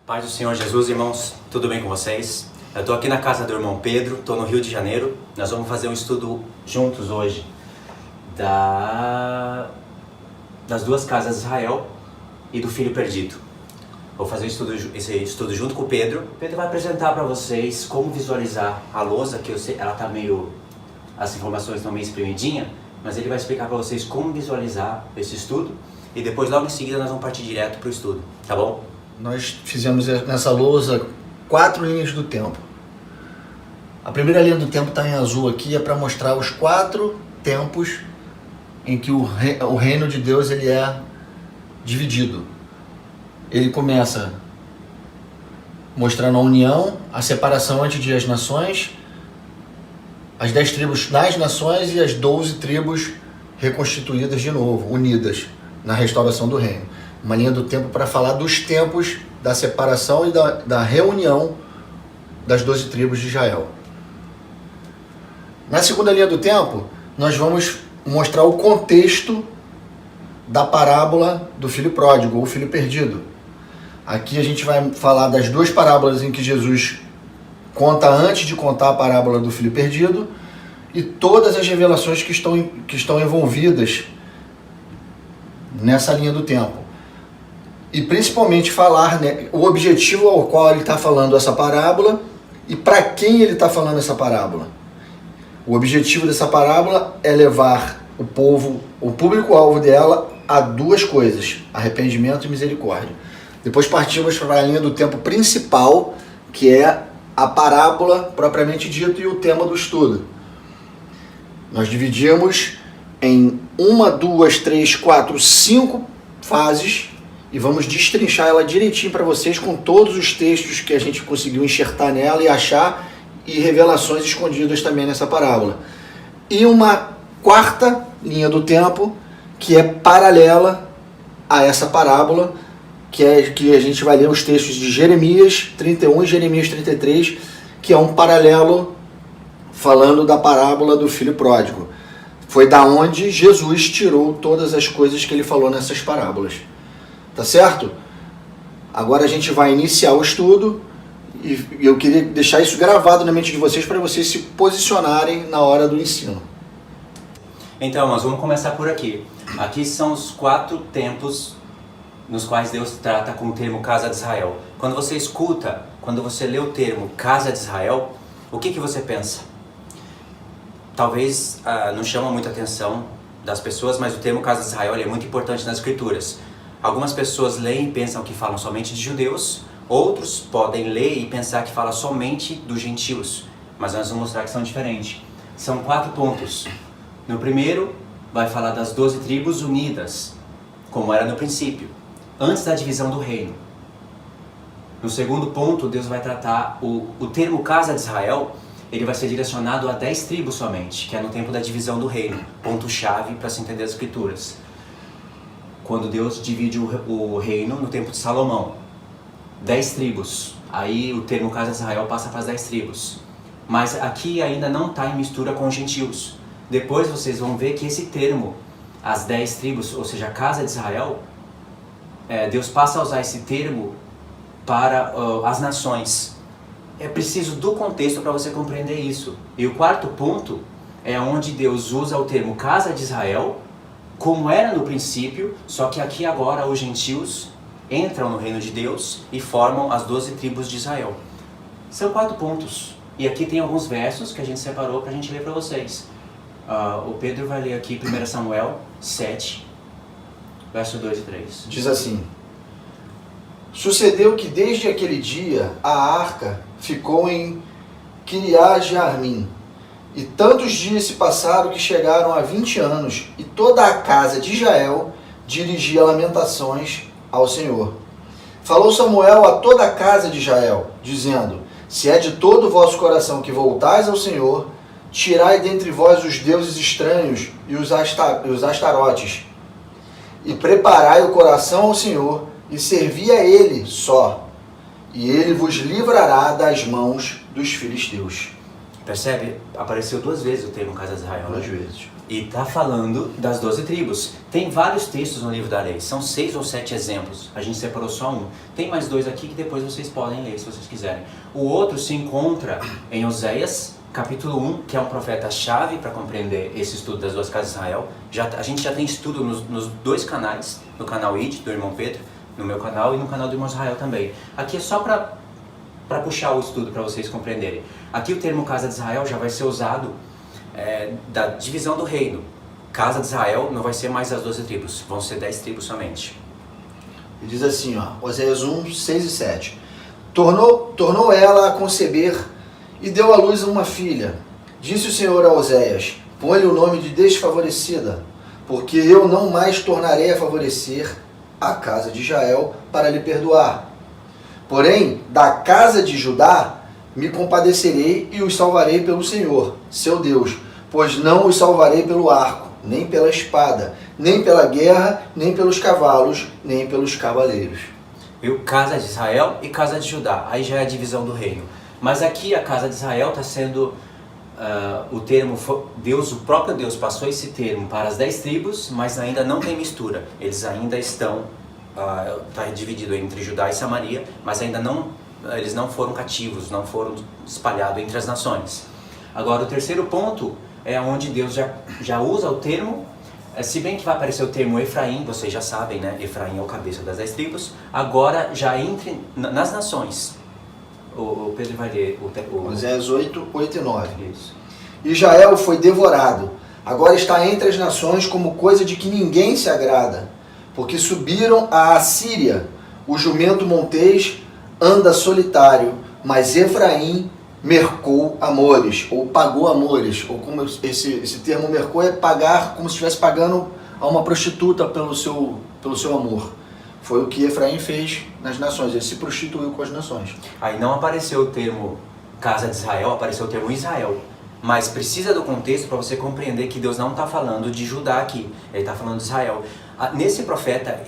Paz do Senhor Jesus, irmãos, tudo bem com vocês? Eu estou aqui na casa do irmão Pedro, estou no Rio de Janeiro. Nós vamos fazer um estudo juntos hoje das duas casas de Israel e do filho perdido. Vou fazer esse estudo junto com o Pedro. O Pedro vai apresentar para vocês como visualizar a lousa, que eu sei, ela tá meio, as informações estão meio espremidinhas, mas ele vai explicar para vocês como visualizar esse estudo e depois logo em seguida nós vamos partir direto para o estudo, tá bom? Nós fizemos nessa lousa 4 linhas do tempo. A primeira linha do tempo está em azul aqui, é para mostrar os 4 tempos em que o reino de Deus ele é dividido. Ele começa mostrando a união, a separação antes das nações, as 10 tribos nas nações e as 12 tribos reconstituídas de novo, unidas na restauração do reino. Uma linha do tempo para falar dos tempos da separação e da reunião das 12 tribos de Israel. Na segunda linha do tempo, nós vamos mostrar o contexto da parábola do filho pródigo, ou filho perdido. Aqui a gente vai falar das 2 parábolas em que Jesus conta antes de contar a parábola do filho perdido e todas as revelações que estão envolvidas nessa linha do tempo. E principalmente falar, né, o objetivo ao qual ele está falando essa parábola e para quem ele está falando essa parábola. O objetivo dessa parábola é levar o povo, o público-alvo dela, a 2 coisas: arrependimento e misericórdia. Depois partimos para a linha do tempo principal, que é a parábola propriamente dita e o tema do estudo. Nós dividimos em 1, 2, 3, 4, 5 fases e vamos destrinchar ela direitinho para vocês com todos os textos que a gente conseguiu enxertar nela e achar e revelações escondidas também nessa parábola. E uma 4ª linha do tempo que é paralela a essa parábola, que a gente vai ler os textos de Jeremias 31 e Jeremias 33, que é um paralelo falando da parábola do filho pródigo. Foi da onde Jesus tirou todas as coisas que ele falou nessas parábolas. Tá certo? Agora a gente vai iniciar o estudo e eu queria deixar isso gravado na mente de vocês para vocês se posicionarem na hora do ensino. Então, nós vamos começar por aqui. Aqui são os 4 tempos nos quais Deus trata com o termo casa de Israel. Quando você escuta, quando você lê o termo casa de Israel, o que você pensa? Talvez não chama muita atenção das pessoas, mas o termo casa de Israel é muito importante nas escrituras. Algumas pessoas leem e pensam que falam somente de judeus, outros podem ler e pensar que fala somente dos gentios, mas nós vamos mostrar que são diferentes. São 4 pontos. No primeiro, vai falar das 12 tribos unidas, como era no princípio, antes da divisão do reino. No segundo ponto, Deus vai tratar o termo casa de Israel, ele vai ser direcionado a 10 tribos somente, que é no tempo da divisão do reino, ponto-chave para se entender as escrituras. Quando Deus divide o reino no tempo de Salomão, 10 tribos, aí o termo casa de Israel passa para as 10 tribos. Mas aqui ainda não está em mistura com os gentios. Depois vocês vão ver que esse termo, as 10 tribos, ou seja, a casa de Israel, Deus passa a usar esse termo para as nações. É preciso do contexto para você compreender isso. E o 4º ponto é onde Deus usa o termo casa de Israel, como era no princípio, só que aqui agora os gentios entram no reino de Deus e formam as 12 tribos de Israel. São 4 pontos. E aqui tem alguns versos que a gente separou para a gente ler para vocês. O Pedro vai ler aqui 1 Samuel 7, verso 2 e 3. Diz assim: Sucedeu que desde aquele dia a arca ficou em Quiriat-Jearim, e tantos dias se passaram que chegaram a 20 anos, e toda a casa de Israel dirigia lamentações ao Senhor. Falou Samuel a toda a casa de Israel, dizendo: Se é de todo o vosso coração que voltais ao Senhor, tirai dentre vós os deuses estranhos e os astarotes, e preparai o coração ao Senhor, e servi a Ele só, e Ele vos livrará das mãos dos filisteus. Percebe? Apareceu 2 vezes o termo casa de Israel. 2 vezes. E está falando das 12 tribos. Tem vários textos no livro da lei, são 6 ou 7 exemplos. A gente separou só um. Tem mais 2 aqui que depois vocês podem ler se vocês quiserem. O outro se encontra em Oséias, capítulo 1, que é um profeta-chave para compreender esse estudo das 2 casas de Israel. A gente já tem estudo nos 2 canais, no canal ID, do irmão Pedro, no meu canal e no canal do irmão Israel também. Aqui é só para puxar o estudo para vocês compreenderem. Aqui o termo casa de Israel já vai ser usado da divisão do reino. Casa de Israel não vai ser mais as 12 tribos, vão ser 10 tribos somente. E diz assim, ó, Oséias 1, 6 e 7. Tornou ela a conceber e deu à luz uma filha. Disse o Senhor a Oséias, põe-lhe o nome de desfavorecida, porque eu não mais tornarei a favorecer a casa de Israel para lhe perdoar. Porém, da casa de Judá me compadecerei e os salvarei pelo Senhor, seu Deus, pois não os salvarei pelo arco, nem pela espada, nem pela guerra, nem pelos cavalos, nem pelos cavaleiros. Viu? Casa de Israel e casa de Judá, aí já é a divisão do reino. Mas aqui a casa de Israel está sendo o termo, o próprio Deus passou esse termo para as 10 tribos, mas ainda não tem mistura. Eles ainda estão, está dividido entre Judá e Samaria, mas ainda eles não foram cativos, não foram espalhados entre as nações. Agora o terceiro ponto é onde Deus já usa o termo, se bem que vai aparecer o termo Efraim, vocês já sabem, né? Efraim é o cabeça das 10 tribos, agora já entre nas nações. O Pedro vai ler o Oséias 8, 8 e 9. Isso. Israel foi devorado, agora está entre as nações como coisa de que ninguém se agrada, porque subiram a Assíria, o jumento montês anda solitário, mas Efraim mercou amores, ou pagou amores, ou como esse termo mercou é pagar, como se estivesse pagando a uma prostituta pelo seu amor. Foi o que Efraim fez nas nações, ele se prostituiu com as nações. Aí não apareceu o termo casa de Israel, apareceu o termo Israel. Mas precisa do contexto para você compreender que Deus não está falando de Judá aqui, ele está falando de Israel. Nesse profeta,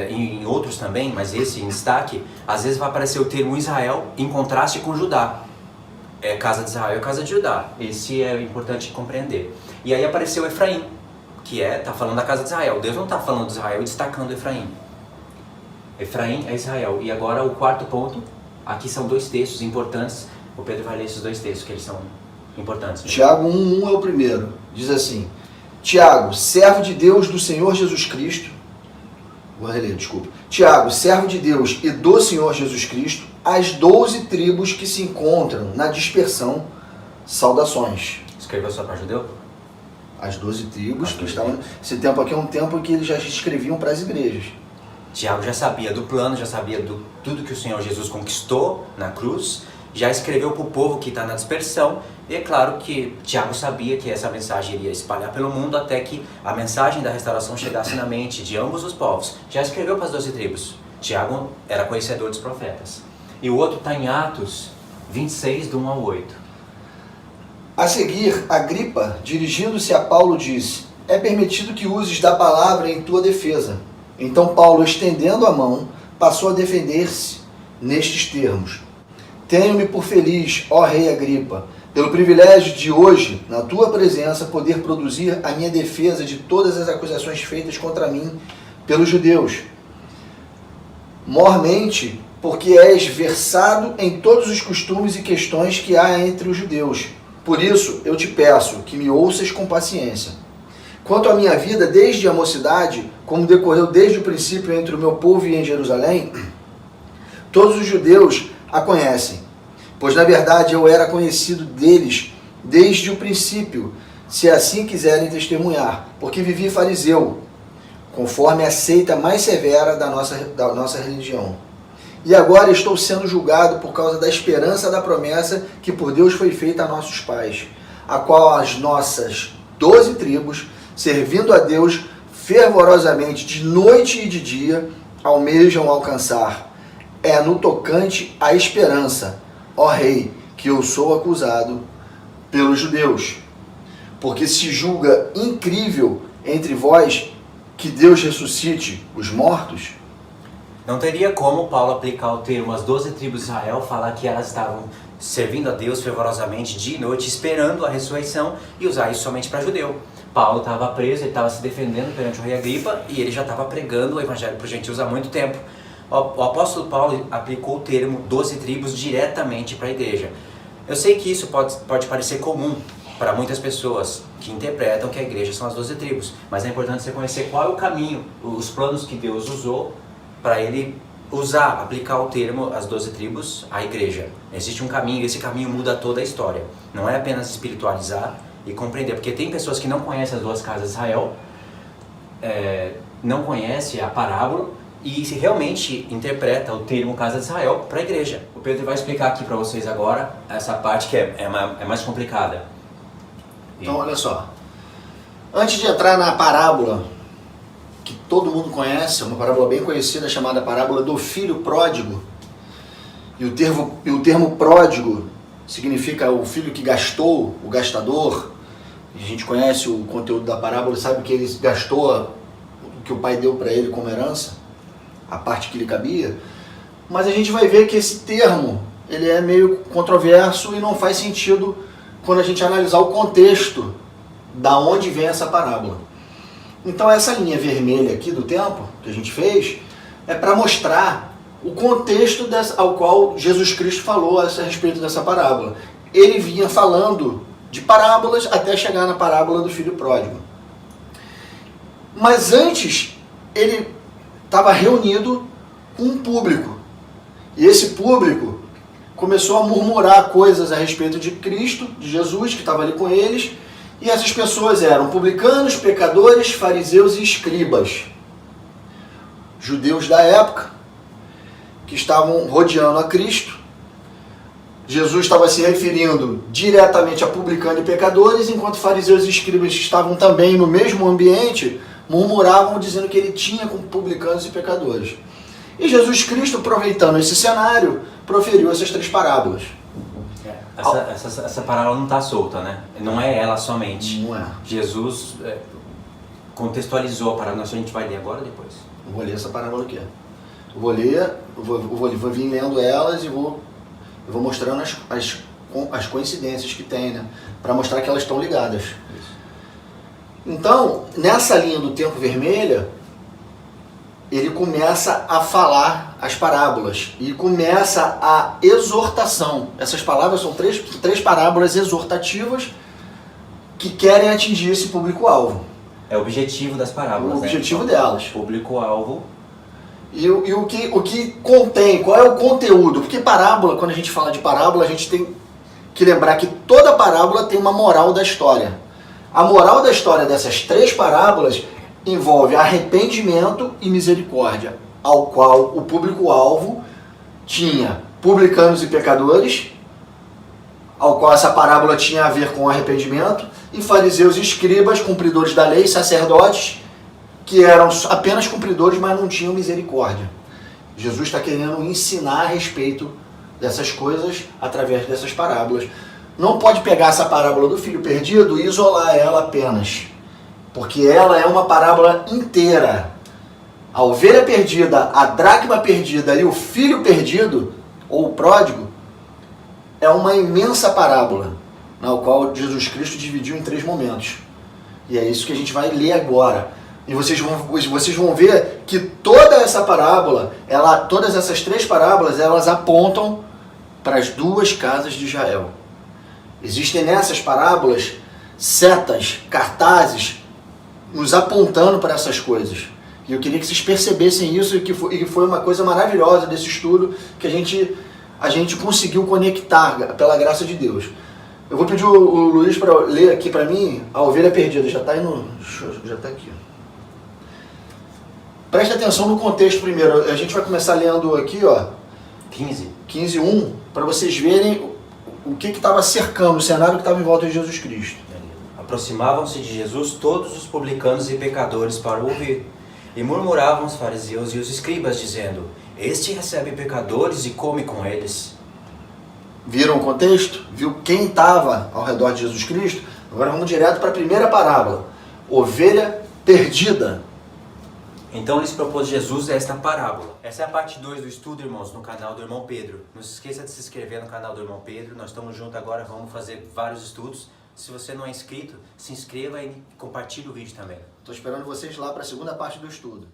em outros também, mas esse em destaque, às vezes vai aparecer o termo Israel em contraste com Judá. É casa de Israel e casa de Judá. Esse é importante compreender. E aí apareceu Efraim, que está falando da casa de Israel. Deus não está falando de Israel e destacando Efraim. Efraim é Israel. E agora o quarto ponto, aqui são 2 textos importantes. O Pedro vai ler esses 2 textos que eles são importantes. Tiago 1, 1 é o primeiro. Diz assim, Tiago, servo de Deus do Senhor Jesus Cristo, vou reler, desculpa. Tiago, servo de Deus e do Senhor Jesus Cristo, as 12 tribos que se encontram na dispersão, saudações. Escreveu só para judeu? As 12 tribos que estavam... Esse tempo aqui é um tempo em que eles já escreviam para as igrejas. Tiago já sabia do plano, já sabia tudo que o Senhor Jesus conquistou na cruz, já escreveu para o povo que está na dispersão, e é claro que Tiago sabia que essa mensagem iria espalhar pelo mundo até que a mensagem da restauração chegasse na mente de ambos os povos. Já escreveu para as 12 tribos. Tiago era conhecedor dos profetas. E o outro está em Atos 26, do 1 ao 8. A seguir, Agripa, dirigindo-se a Paulo, disse, é permitido que uses da palavra em tua defesa. Então Paulo, estendendo a mão, passou a defender-se nestes termos. Tenho-me por feliz, ó rei Agripa, pelo privilégio de hoje, na tua presença, poder produzir a minha defesa de todas as acusações feitas contra mim pelos judeus. Mormente, porque és versado em todos os costumes e questões que há entre os judeus. Por isso, eu te peço que me ouças com paciência. Quanto à minha vida desde a mocidade, como decorreu desde o princípio entre o meu povo e em Jerusalém, todos os judeus a conhecem, pois na verdade eu era conhecido deles desde o princípio, se assim quiserem testemunhar, porque vivi fariseu, conforme a seita mais severa da nossa religião. E agora estou sendo julgado por causa da esperança da promessa que por Deus foi feita a nossos pais, a qual as nossas 12 tribos, servindo a Deus fervorosamente de noite e de dia, almejam alcançar. É no tocante à esperança, ó rei, que eu sou acusado pelos judeus. Porque se julga incrível entre vós que Deus ressuscite os mortos? Não teria como Paulo aplicar o termo as 12 tribos de Israel, falar que elas estavam servindo a Deus fervorosamente dia e noite, esperando a ressurreição, e usar isso somente para judeu. Paulo estava preso, ele estava se defendendo perante o rei Agripa e ele já estava pregando o evangelho para os gentios há muito tempo. O apóstolo Paulo aplicou o termo 12 tribos diretamente para a igreja. Eu sei que isso pode parecer comum para muitas pessoas que interpretam que a igreja são as 12 tribos, mas é importante você conhecer qual é o caminho, os planos que Deus usou para ele aplicar o termo as 12 tribos à igreja. Existe um caminho, e esse caminho muda toda a história. Não é apenas espiritualizar e compreender, porque tem pessoas que não conhecem as 2 casas de Israel, não conhecem a parábola e se realmente interpreta o termo casa de Israel para a igreja. O Pedro vai explicar aqui para vocês agora essa parte que é mais complicada. Então, olha só. Antes de entrar na parábola, que todo mundo conhece, uma parábola bem conhecida chamada parábola do filho pródigo, e o termo pródigo significa o filho que gastou, o gastador. A gente conhece o conteúdo da parábola, sabe que ele gastou o que o pai deu para ele como herança, a parte que lhe cabia. Mas a gente vai ver que esse termo ele é meio controverso e não faz sentido quando a gente analisar o contexto da onde vem essa parábola. Então essa linha vermelha aqui do tempo que a gente fez é para mostrar o contexto ao qual Jesus Cristo falou a respeito dessa parábola. Ele vinha falando de parábolas até chegar na parábola do filho pródigo. Mas antes ele estava reunido com um público. E esse público começou a murmurar coisas a respeito de Cristo, de Jesus, que estava ali com eles. E essas pessoas eram publicanos, pecadores, fariseus e escribas. Judeus da época, que estavam rodeando a Cristo. Jesus estava se referindo diretamente a publicanos e pecadores, enquanto fariseus e escribas estavam também no mesmo ambiente, murmuravam dizendo que ele tinha com publicanos e pecadores. E Jesus Cristo, aproveitando esse cenário, proferiu essas 3 parábolas. Essa parábola não está solta, né? Não é ela somente. Não é. Jesus contextualizou a parábola. A gente vai ler agora ou depois? Eu vou ler essa parábola aqui. Eu vou ler, vou vir lendo elas e vou mostrando as coincidências que tem, né? Para mostrar que elas estão ligadas. Isso. Então, nessa linha do tempo vermelha, ele começa a falar as parábolas e começa a exortação. Essas palavras são três parábolas exortativas que querem atingir esse público-alvo. É o objetivo das parábolas. O objetivo delas. Público-alvo. E o que contém, qual é o conteúdo? Porque parábola, quando a gente fala de parábola, a gente tem que lembrar que toda parábola tem uma moral da história. A moral da história dessas 3 parábolas envolve arrependimento e misericórdia, ao qual o público-alvo tinha publicanos e pecadores, ao qual essa parábola tinha a ver com arrependimento, e fariseus e escribas, cumpridores da lei, sacerdotes, que eram apenas cumpridores, mas não tinham misericórdia. Jesus está querendo ensinar a respeito dessas coisas através dessas parábolas. Não pode pegar essa parábola do filho perdido e isolar ela apenas, porque ela é uma parábola inteira. A ovelha perdida, a dracma perdida e o filho perdido, ou o pródigo, é uma imensa parábola, na qual Jesus Cristo dividiu em 3 momentos. E é isso que a gente vai ler agora. E vocês vão ver que toda essa parábola, todas essas 3 parábolas, elas apontam para as 2 casas de Israel. Existem nessas parábolas setas, cartazes, nos apontando para essas coisas. E eu queria que vocês percebessem isso e que foi uma coisa maravilhosa desse estudo que a gente conseguiu conectar pela graça de Deus. Eu vou pedir o Luiz para ler aqui para mim a ovelha perdida. Já está aqui. Preste atenção no contexto primeiro. A gente vai começar lendo aqui, ó, 15:1, para vocês verem o que estava cercando, o cenário que estava em volta de Jesus Cristo. Aproximavam-se de Jesus todos os publicanos e pecadores para ouvir, e murmuravam os fariseus e os escribas, dizendo: Este recebe pecadores e come com eles. Viram o contexto? Viu quem estava ao redor de Jesus Cristo? Agora vamos direto para a primeira parábola. Ovelha perdida. Então lhes propôs Jesus esta parábola. Essa é a parte 2 do estudo, irmãos, no canal do Irmão Pedro. Não se esqueça de se inscrever no canal do Irmão Pedro. Nós estamos juntos agora, vamos fazer vários estudos. Se você não é inscrito, se inscreva e compartilhe o vídeo também. Estou esperando vocês lá para a segunda parte do estudo.